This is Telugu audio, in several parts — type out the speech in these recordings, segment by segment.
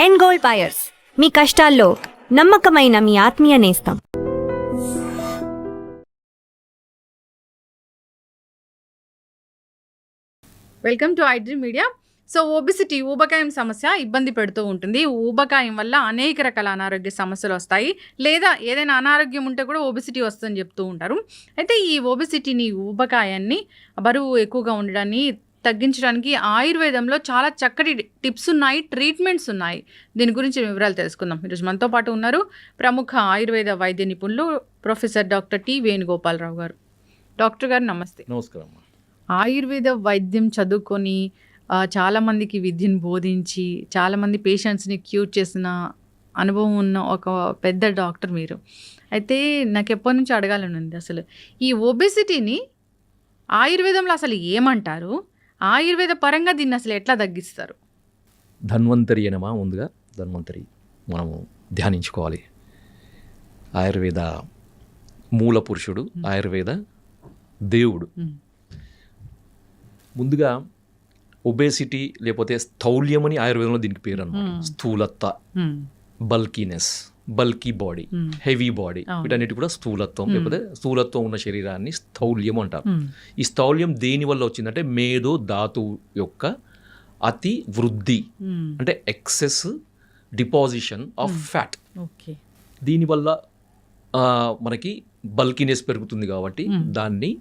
ఎండ్ గోల్డ్ బయర్స్, మీ కష్టాల్లో నమ్మకమైన మీ ఆత్మీయ నేస్తం. Welcome to iDream media. So obesity, ఊబకాయం సమస్య ఇబ్బంది పెడుతూ ఉంటుంది. ఊబకాయం వల్ల అనేక రకాల అనారోగ్య సమస్యలు వస్తాయి, లేదా ఏదైనా అనారోగ్యం ఉంటే కూడా ఒబిసిటీ వస్తుందని చెప్తూ ఉంటారు. అయితే ఈ ఒబిసిటీని, ఊబకాయాన్ని, బరువు ఎక్కువగా ఉండడాన్ని తగ్గించడానికి ఆయుర్వేదంలో చాలా చక్కటి టిప్స్ ఉన్నాయి, ట్రీట్మెంట్స్ ఉన్నాయి. దీని గురించి వివరాలు తెలుసుకుందాం. ఈరోజు మనతో పాటు ఉన్నారు ప్రముఖ ఆయుర్వేద వైద్య నిపుణులు ప్రొఫెసర్ డాక్టర్ టి వేణుగోపాలరావు గారు. డాక్టర్ గారు నమస్తే. నమస్కారం. ఆయుర్వేద వైద్యం చదువుకొని చాలామందికి విద్యను బోధించి చాలామంది పేషెంట్స్ని క్యూర్ చేసిన అనుభవం ఉన్న ఒక పెద్ద డాక్టర్ మీరు. అయితే నాకు ఎప్పటి నుంచి అడగాలని ఉంది, అసలు ఈ ఒబెసిటీని ఆయుర్వేదంలో అసలు ఏమంటారు, ఆయుర్వేద పరంగా దీన్ని అసలు ఎట్లా తగ్గిస్తారు? ధన్వంతరి అనమా, ముందుగా ధన్వంతరి మనము ధ్యానించుకోవాలి. ఆయుర్వేద మూల పురుషుడు, ఆయుర్వేద దేవుడు. ముందుగా ఒబేసిటీ లేకపోతే స్థౌల్యం అని ఆయుర్వేదంలో దీనికి పేరు అనమాట. స్థూలత, బల్కీనెస్, బల్కీ బాడీ, హెవీ బాడీ, వీటన్నిటి కూడా స్థూలత్వం లేకపోతే స్థూలత్వం ఉన్న శరీరాన్ని స్థౌల్యం అంటారు. ఈ స్థౌల్యం దేని వల్ల వచ్చిందంటే మేధో ధాతువు యొక్క అతి వృద్ధి, అంటే ఎక్సెస్ డిపాజిషన్ ఆఫ్ ఫ్యాట్. దీనివల్ల మనకి బల్కీనెస్ పెరుగుతుంది కాబట్టి దాన్ని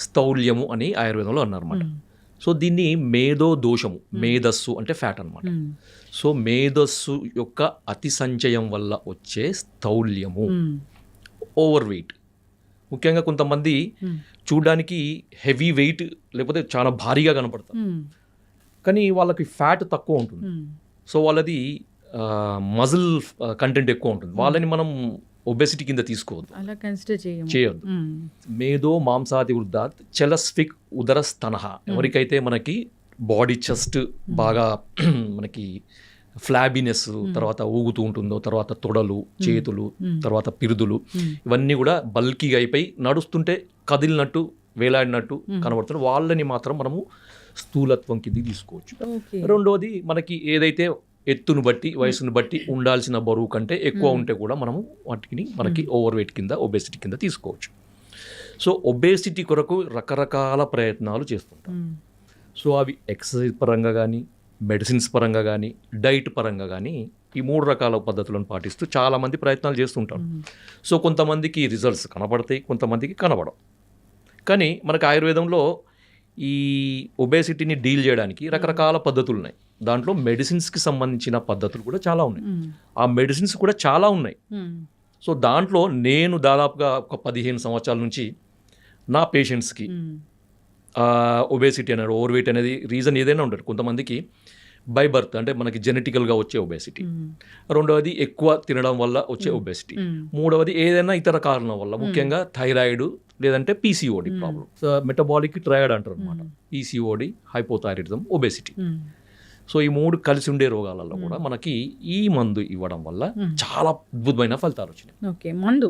స్థౌల్యము అని ఆయుర్వేదంలో అన్నారన్నమాట. సో దీన్ని మేధో దోషము, మేధస్సు అంటే ఫ్యాట్ అనమాట. సో మేధస్సు యొక్క అతి సంచయం వల్ల వచ్చే స్థౌల్యము, ఓవర్ వెయిట్. ముఖ్యంగా కొంతమంది చూడడానికి హెవీ వెయిట్ లేకపోతే చాలా భారీగా కనపడతారు, కానీ వాళ్ళకి ఫ్యాట్ తక్కువ ఉంటుంది. సో వాళ్ళది మజిల్ కంటెంట్ ఎక్కువ ఉంటుంది. వాళ్ళని మనం ఒబెసిటీ కింద తీసుకోవద్దు, అలా కన్సిడర్ చేయొద్దు. మేధో మాంసాది వృద్ధాత్ చలస్ఫిక్ ఉదరస్తనః. ఎవరికైతే మనకి బాడీ చెస్ట్ బాగా మనకి ఫ్లాబీనెస్, తర్వాత ఊగుతూ ఉంటుందో, తర్వాత తొడలు, చేతులు, తర్వాత పిరుదులు, ఇవన్నీ కూడా బల్కీగా అయిపోయి నడుస్తుంటే కదిలినట్టు, వేలాడినట్టు కనబడుతుంది. వాళ్ళని మాత్రం మనము స్థూలత్వం కింద తీసుకోవచ్చు. రెండోది, మనకి ఏదైతే ఎత్తును బట్టి, వయసును బట్టి ఉండాల్సిన బరువు కంటే ఎక్కువ ఉంటే కూడా మనము వాటిని మనకి ఓవర్ వెయిట్ కింద, ఒబేసిటీ కింద తీసుకోవచ్చు. సో ఒబేసిటీ కొరకు రకరకాల ప్రయత్నాలు చేస్తుంటాం. సో అవి ఎక్సర్సైజ్ పరంగా కానీ, మెడిసిన్స్ పరంగా కానీ, డైట్ పరంగా కానీ, ఈ 3 రకాల పద్ధతులను పాటిస్తూ చాలామంది ప్రయత్నాలు చేస్తుంటారు. సో కొంతమందికి రిజల్ట్స్ కనబడతాయి, కొంతమందికి కనబడవు. కానీ మనకు ఆయుర్వేదంలో ఈ ఒబేసిటీని డీల్ చేయడానికి రకరకాల పద్ధతులు ఉన్నాయి. దాంట్లో మెడిసిన్స్కి సంబంధించిన పద్ధతులు కూడా చాలా ఉన్నాయి. ఆ మెడిసిన్స్ కూడా చాలా ఉన్నాయి. సో దాంట్లో నేను దాదాపుగా ఒక 15 సంవత్సరాల నుంచి నా పేషెంట్స్కి ఒబేసిటీ అనేది, ఓవర్ వెయిట్ అనేది రీజన్ ఏదైనా ఉండదు. కొంతమందికి బై బర్త్ అంటే మనకి జెనెటికల్గా వచ్చే ఒబేసిటీ, రెండవది ఎక్కువ తినడం వల్ల వచ్చే ఒబేసిటీ, మూడవది ఏదైనా ఇతర కారణం వల్ల, ముఖ్యంగా థైరాయిడ్ లేదంటే పీసీఓడి ప్రాబ్లం, మెటబాలిక్ ట్రయాడ్ అంటారు అనమాట. PCOD, hypothyroidism, obesity. సో ఈ 3 కలిసి ఉండే రోగాలలో కూడా మనకి ఈ మందు ఇవ్వడం వల్ల చాలా అద్భుతమైన ఫలితాలు వచ్చినాయి. మందు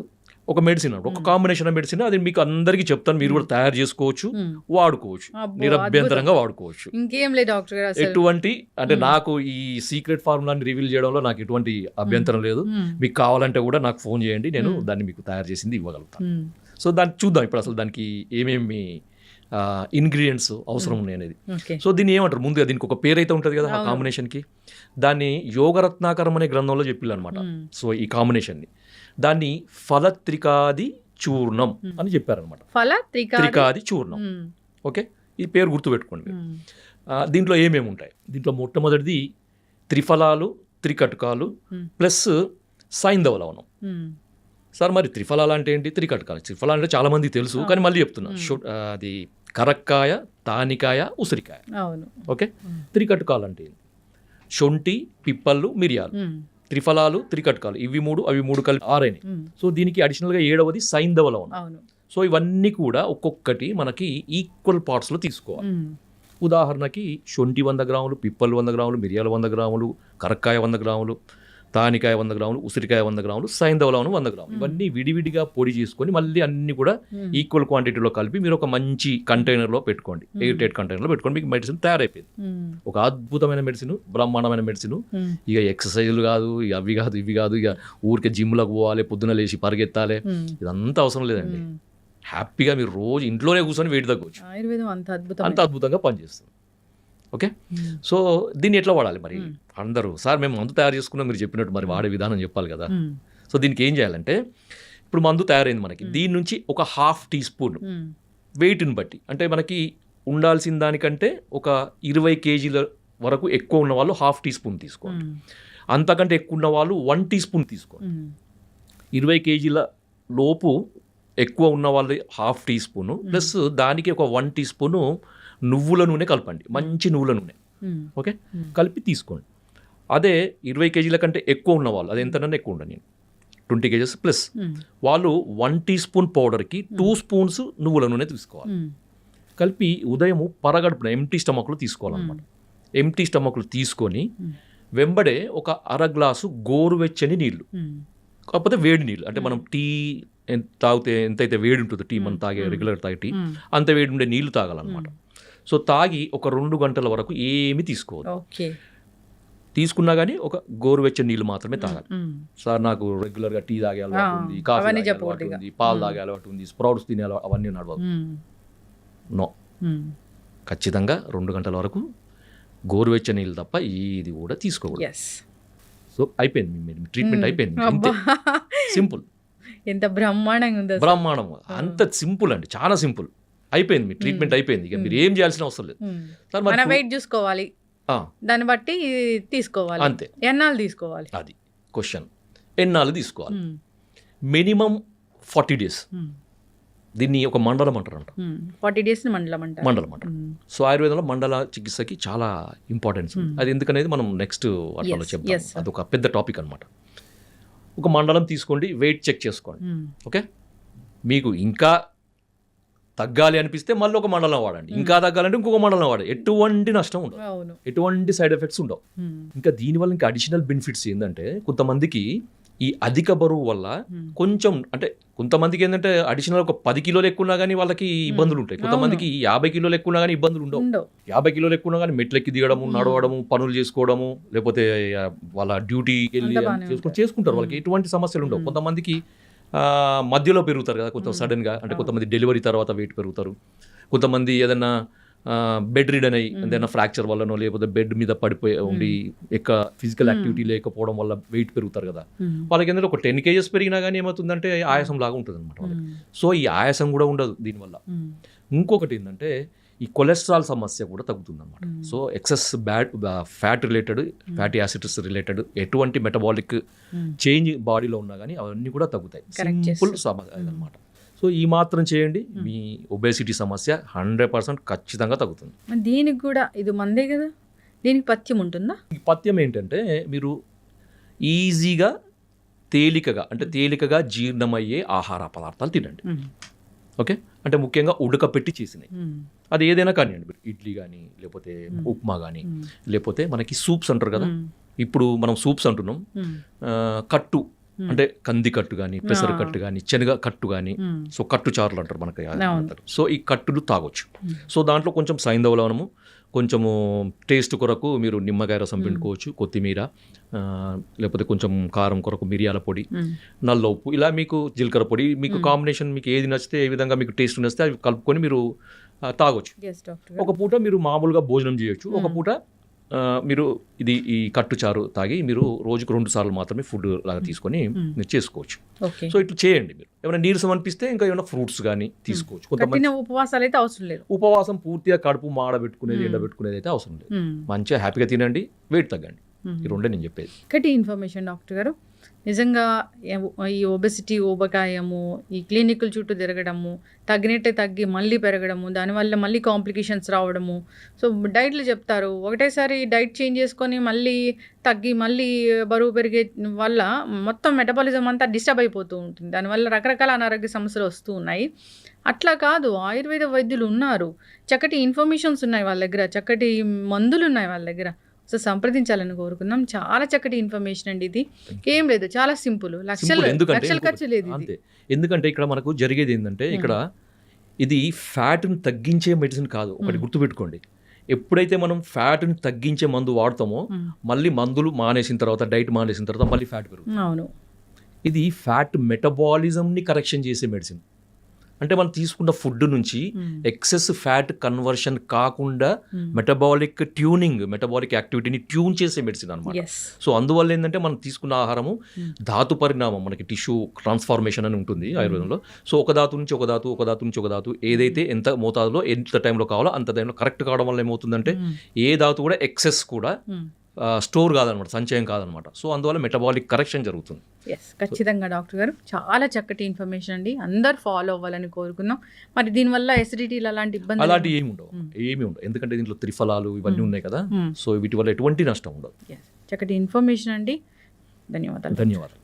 ఒక మెడిసిన్, ఒక కాంబినేషన్ ఆఫ్ మెడిసిన్, అది మీకు అందరికీ చెప్తాను. మీరు కూడా తయారు చేసుకోవచ్చు, వాడుకోవచ్చు, నిరభ్యంతరంగా వాడుకోవచ్చు. ఇంకేం లేదు డాక్టర్ గారు, ఎటువంటి అంటే నాకు ఈ సీక్రెట్ ఫార్ములాని రివీల్ చేయడంలో నాకు ఎటువంటి అభ్యంతరం లేదు. మీకు కావాలంటే కూడా నాకు ఫోన్ చేయండి, నేను దాన్ని మీకు తయారు చేసింది ఇవ్వగలుగుతాను. సో దాన్ని చూద్దాం ఇప్పుడు అసలు దానికి ఏమేమి ఇంగ్రీడియంట్స్ అవసరం ఉన్నాయి అనేది. సో దీన్ని ఏమంటారు, ముందుగా దీనికి ఒక పేరు అయితే ఉంటుంది కదా ఆ కాంబినేషన్కి. దాన్ని యోగరత్నాకరం అనే గ్రంథంలో చెప్పిల్లు అనమాట. సో ఈ కాంబినేషన్ని దాన్ని ఫలత్రికాది చూర్ణం అని చెప్పారనమాట. త్రికాది చూర్ణం. ఓకే, ఈ పేరు గుర్తుపెట్టుకోండి. దీంట్లో ఏమేమి ఉంటాయి, దీంట్లో మొట్టమొదటిది త్రిఫలాలు, త్రికటకాలు ప్లస్ సైంధవ లవణం. సార్ మరి త్రిఫలాలు అంటే ఏంటి, త్రికటకాలు? త్రిఫలాలు అంటే చాలా మందికి తెలుసు, కానీ మళ్ళీ చెప్తున్నా. అది కరక్కాయ, తానికాయ, ఉసిరికాయ. ఓకే, త్రికటకాలు అంటే శొంఠి, పిప్పళ్ళు, మిరియాలు. త్రిఫలాలు, త్రికటకాలు, ఇవి 3 అవి 3 కలిపి 6 అయినాయి. సో దీనికి అడిషనల్గా 7వది సైంధవ లవణం. సో ఇవన్నీ కూడా ఒక్కొక్కటి మనకి ఈక్వల్ పార్ట్స్లో తీసుకోవాలి. ఉదాహరణకి శొంఠి 100 గ్రాములు, పిప్పళ్ళు 100 గ్రాములు, మిరియాలు 100 గ్రాములు, కరక్కాయ 100 గ్రాములు, తానికాయ 100 గ్రాములు, ఉసిరికాయ 100 గ్రాములు, సైంధవ లవణం 100 గ్రాములు, ఇవన్నీ విడివిడిగా పొడి చేసుకొని మళ్ళీ అన్ని కూడా ఈక్వల్ క్వాంటిటీలో కలిపి మీరు ఒక మంచి కంటైనర్లో పెట్టుకోండి, ఎయిర్ టైట్ కంటైనర్లో పెట్టుకోండి. మీకు మెడిసిన్ తయారైపోయింది. ఒక అద్భుతమైన మెడిసిన్, బ్రహ్మాండమైన మెడిసిన్. ఇక ఎక్సర్సైజులు కాదు, ఇక అవి కాదు ఇవి కాదు, ఇక ఊరికే జిమ్లకు పోవాలి, పొద్దున లేచి పరిగెత్తాలి, ఇదంతా అవసరం లేదండి. హ్యాపీగా మీరు రోజు ఇంట్లోనే కూర్చొని వెయిట్ తగ్గవచ్చు. ఆయుర్వేదం అంత అద్భుతంగా పనిచేస్తుంది. ఓకే, సో దీన్ని ఎట్లా వాడాలి మరి? అందరూ సార్ మేము మందు తయారు చేసుకున్నాం, మీరు చెప్పినట్టు మరి వాడే విధానం చెప్పాలి కదా. సో దీనికి ఏం చేయాలంటే, ఇప్పుడు మందు తయారైంది మనకి, దీని నుంచి ఒక 1/2 టీ స్పూన్ వెయిట్ని బట్టి, అంటే మనకి ఉండాల్సిన దానికంటే ఒక 20 కేజీల వరకు ఎక్కువ ఉన్న వాళ్ళు 1/2 టీ స్పూన్ తీసుకోండి. అంతకంటే ఎక్కువ ఉన్న వాళ్ళు 1 టీ స్పూన్ తీసుకోండి. 20 కేజీల లోపు ఎక్కువ ఉన్న వాళ్ళు 1/2 టీ స్పూను ప్లస్ దానికి ఒక 1 టీ స్పూను నువ్వుల నూనె కలపండి, మంచి నువ్వుల నూనె. ఓకే, కలిపి తీసుకోండి. అదే 20 కేజీల కంటే ఎక్కువ ఉన్న వాళ్ళు, అది ఎంతనన్నా ఎక్కువ ఉండండి, 20 కేజెస్ ప్లస్ వాళ్ళు 1 టీ స్పూన్ పౌడర్కి 2 స్పూన్స్ నువ్వుల నూనె తీసుకోవాలి. కలిపి ఉదయం పరగడుపున ఎంటీ స్టమక్లో తీసుకోవాలన్నమాట. ఎంటీ స్టమక్లో తీసుకొని వెంబడే ఒక 1/2 గ్లాసు గోరువెచ్చని నీళ్లు, కాకపోతే వేడి నీళ్ళు, అంటే మనం టీ తాగితే ఎంతైతే వేడి ఉంటుందో, టీ మనం తాగే రెగ్యులర్ తాగే టీ అంత వేడి ఉండే నీళ్లు తాగాలన్నమాట. సో తాగి ఒక 2 గంటల వరకు ఏమి తీసుకోవద్దు. తీసుకున్నా కానీ ఒక గోరువెచ్చని నీళ్ళు మాత్రమే తాగాలి. సార్ నాకు రెగ్యులర్గా టీ తాగే అలవాటు ఉంది, కాఫీ తాగే అలవాటు ఉంది, పాలు తాగే అలవాటు ఉంది, స్ప్రౌట్స్ తినే అవన్నీ నడవదు. నో, ఖచ్చితంగా 2 గంటల వరకు గోరువెచ్చని నీళ్ళు తప్ప ఇది కూడా తీసుకోకూడదు. సో అయిపోయింది, ట్రీట్మెంట్ అయిపోయింది. అంతే సింపుల్. ఎంత బ్రహ్మాండంగా ఉంది, బ్రహ్మాండం, అంత సింపుల్ అండి, చాలా సింపుల్. అయిపోయింది, మీ ట్రీట్మెంట్ అయిపోయింది. ఇక మీరు ఏం చేయాల్సిన అవసరం లేదు. మన వెయిట్ చూసుకోవాలి, దాన్ని బట్టి తీసుకోవాలి. అంతే. ఎన్నాళ్ళు తీసుకోవాలి, అది క్వశ్చన్. ఎన్నాళ్ళు తీసుకోవాలి? Minimum 40 days. దీన్ని ఒక మండలం అంటారంట. 40 డేస్ మండలం అంటారు. సో ఆయుర్వేదంలో మండల చికిత్సకి చాలా ఇంపార్టెన్స్. అది ఎందుకనేది మనం నెక్స్ట్ వాటిలో చెప్తాం. అదొక పెద్ద టాపిక్ అనమాట. ఒక మండలం తీసుకోండి, వెయిట్ చెక్ చేసుకోండి. ఓకే, మీకు ఇంకా తగ్గాలి అనిపిస్తే మళ్ళీ ఒక మండలం వాడండి, ఇంకా తగ్గాలంటే ఇంకొక మండలం వాడండి. ఎటువంటి నష్టం ఉండదు, ఎటువంటి సైడ్ ఎఫెక్ట్స్ ఉండవు. ఇంకా దీనివల్ల ఇంకా అడిషనల్ బెనిఫిట్స్ ఏంటంటే, కొంతమందికి ఈ అధిక బరువు వల్ల కొంచెం, అంటే కొంతమందికి ఏంటంటే అడిషనల్ ఒక 10 కిలోలు ఎక్కువ ఉన్నా కానీ వాళ్ళకి ఇబ్బందులు ఉంటాయి. కొంతమందికి 50 కిలోలు ఎక్కువ ఉన్నా కానీ ఇబ్బందులు ఉండవు. 50 కిలోలు ఎక్కువ ఉన్నా కానీ మెట్లెక్కి దిగడము, నడవడము, పనులు చేసుకోవడము, లేకపోతే వాళ్ళ డ్యూటీకి వెళ్ళి చేసుకుంటారు. వాళ్ళకి ఎటువంటి సమస్యలు ఉండవు. కొంతమందికి మధ్యలో పెరుగుతారు కదా కొంత సడన్గా, అంటే కొంతమంది డెలివరీ తర్వాత వెయిట్ పెరుగుతారు. కొంతమంది ఏదైనా బెడ్ రిడన్ అయ్యి ఏదైనా ఫ్రాక్చర్ వల్లనో, లేకపోతే బెడ్ మీద పడిపోయి ఉండి ఫిజికల్ యాక్టివిటీ లేకపోవడం వల్ల వెయిట్ పెరుగుతారు కదా. వాళ్ళకి ఏంటంటే ఒక 10 కేజెస్ పెరిగినా కానీ ఏమవుతుందంటే ఆయాసం లాగా ఉంటుంది అనమాట వాళ్ళకి. సో ఈ ఆయాసం కూడా ఉండదు దీనివల్ల. ఇంకొకటి ఏంటంటే ఈ కొలెస్ట్రాల్ సమస్య కూడా తగ్గుతుంది అనమాట. So excess fat related, fatty acids related ఎటువంటి మెటబాలిక్ చేంజ్ బాడీలో ఉన్నా కానీ అవన్నీ కూడా తగ్గుతాయి. సింపుల్ సమస్య అనమాట. సో ఈ మాత్రం చేయండి, మీ ఒబేసిటీ సమస్య 100% ఖచ్చితంగా తగ్గుతుంది. దీనికి కూడా ఇది మందే కదా, దీనికి పథ్యం ఉంటుందా? ఈ పథ్యం ఏంటంటే, మీరు ఈజీగా తేలికగా జీర్ణమయ్యే ఆహార పదార్థాలు తినండి. ఓకే, అంటే ముఖ్యంగా ఉడకపెట్టి చేసినాయి. అది ఏదైనా కానివ్వండి, మీరు ఇడ్లీ కానీ, లేకపోతే ఉప్మా కానీ, లేకపోతే మనకి సూప్స్ అంటారు కదా. ఇప్పుడు మనం సూప్స్ అంటున్నాం. కట్టు అంటే కంది కట్టు కానీ, పెసర కట్టు కానీ, శనగ కట్టు కానీ, సో కట్టు చారులు అంటారు మనకి. సో ఈ కట్టులు తాగొచ్చు. సో దాంట్లో కొంచెం సైంధవ లవణము, కొంచెము టేస్ట్ కొరకు మీరు నిమ్మకాయ రసం పిండుకోవచ్చు, కొత్తిమీర, లేకపోతే కొంచెం కారం కొరకు మిరియాల పొడి, నల్ల ఉప్పు, ఇలా మీకు జీలకర్ర పొడి, మీకు కాంబినేషన్ మీకు ఏది నచ్చితే, ఏ విధంగా మీకు టేస్ట్ నచ్చితే అవి కలుపుకొని మీరు తాగొచ్చు. ఒక పూట మీరు మామూలుగా భోజనం చేయొచ్చు, ఒక పూట మీరు ఈ కట్టుచారు తాగి మీరు రోజుకు 2 సార్లు మాత్రమే ఫుడ్ లాగా తీసుకొని మీరు చేసుకోవచ్చు. సో ఇట్లా చేయండి. మీరు ఏమైనా నీరసం అనిపిస్తే ఇంకా ఏమైనా ఫ్రూట్స్ కానీ తీసుకోవచ్చు. కొంతమంది ఉపవాసాలు అయితే అవసరం లేదు. ఉపవాసం పూర్తిగా కడుపు మాడబెట్టుకునేది, ఎండబెట్టుకునేది అయితే అవసరం లేదు. మంచిగా హ్యాపీగా తినండి, వెయిట్ తగ్గండి. ఈ రెండే నేను చెప్పేది. ఒకటి ఇన్ఫర్మేషన్ డాక్టర్ గారు, నిజంగా ఈ ఒబెసిటీ, ఊబకాయము, ఈ క్లినిక్ల చుట్టూ తిరగడము, తగ్గినట్టే తగ్గి మళ్ళీ పెరగడము, దానివల్ల మళ్ళీ కాంప్లికేషన్స్ రావడము. సో డైట్లు చెప్తారు, ఒకటేసారి డైట్ చేంజ్ చేసుకొని మళ్ళీ తగ్గి మళ్ళీ బరువు పెరిగే వల్ల మొత్తం మెటబాలిజం అంతా డిస్టర్బ్ అయిపోతూ ఉంటుంది. దానివల్ల రకరకాల అనారోగ్య సమస్యలు వస్తూ ఉన్నాయి. అట్లా కాదు, ఆయుర్వేద వైద్యులు ఉన్నారు, చక్కటి ఇన్ఫర్మేషన్స్ ఉన్నాయి వాళ్ళ దగ్గర, చక్కటి మందులు ఉన్నాయి వాళ్ళ దగ్గర. సో సంప్రదించాలని కోరుకుందాం. చాలా చక్కటి ఇన్ఫర్మేషన్ అండి ఇది. ఏం లేదు, చాలా సింపుల్, లక్షల ఖర్చు లేదు ఇది. అంతే. ఎందుకంటే ఇక్కడ మనకు జరిగేది ఏంటంటే ఇక్కడ ఇది ఫ్యాట్ని తగ్గించే మెడిసిన్ కాదు. ఒకటి గుర్తుపెట్టుకోండి, ఎప్పుడైతే మనం ఫ్యాట్ని తగ్గించే మందు వాడతామో మళ్ళీ మందులు మానేసిన తర్వాత, డైట్ మానేసిన తర్వాత మళ్ళీ ఫ్యాట్ పెరుగుతుంది. అవును, ఇది ఫ్యాట్ మెటబాలిజంని కరెక్షన్ చేసే మెడిసిన్. అంటే మనం తీసుకున్న ఫుడ్ నుంచి ఎక్సెస్ ఫ్యాట్ కన్వర్షన్ కాకుండా మెటబాలిక్ ట్యూనింగ్, మెటబాలిక్ యాక్టివిటీని ట్యూన్ చేసే మెడిసిన్ అనమాట. ఎస్. సో అందువల్ల ఏంటంటే మనం తీసుకున్న ఆహారము ధాతు పరిణామం, మనకి టిష్యూ ట్రాన్స్ఫార్మేషన్ అని ఉంటుంది ఆయుర్వేదంలో. సో ఒక ధాతు నుంచి ఒక ధాతు, ఒక ధాతు నుంచి ఒక ధాతు, ఏదైతే ఎంత మోతాదులో ఎంత టైంలో కావాలో అంత టైంలో కరెక్ట్ కావడం వల్ల ఏమవుతుందంటే ఏ ధాతు కూడా ఎక్సెస్ కూడా స్టోర్ కాదనమాట, సంచయం కాదనమాట. సో అందువల్ల మెటబాలిక్ కరెక్షన్ జరుగుతుంది. ఎస్, ఖచ్చితంగా డాక్టర్ గారు చాలా చక్కటి ఇన్ఫర్మేషన్ అండి. అందరు ఫాలో అవ్వాలని కోరుకుందాం. మరి దీనివల్ల ఎసిడిటీలు అలాంటి ఇబ్బంది అలాంటి ఏమి ఉండవు, ఎందుకంటే దీంట్లో త్రిఫలాలు ఇవన్నీ ఉన్నాయి కదా. సో వీటి వల్ల ఎటువంటి నష్టం ఉండదు. చక్కటి ఇన్ఫర్మేషన్ అండి. ధన్యవాదాలు. ధన్యవాదాలు.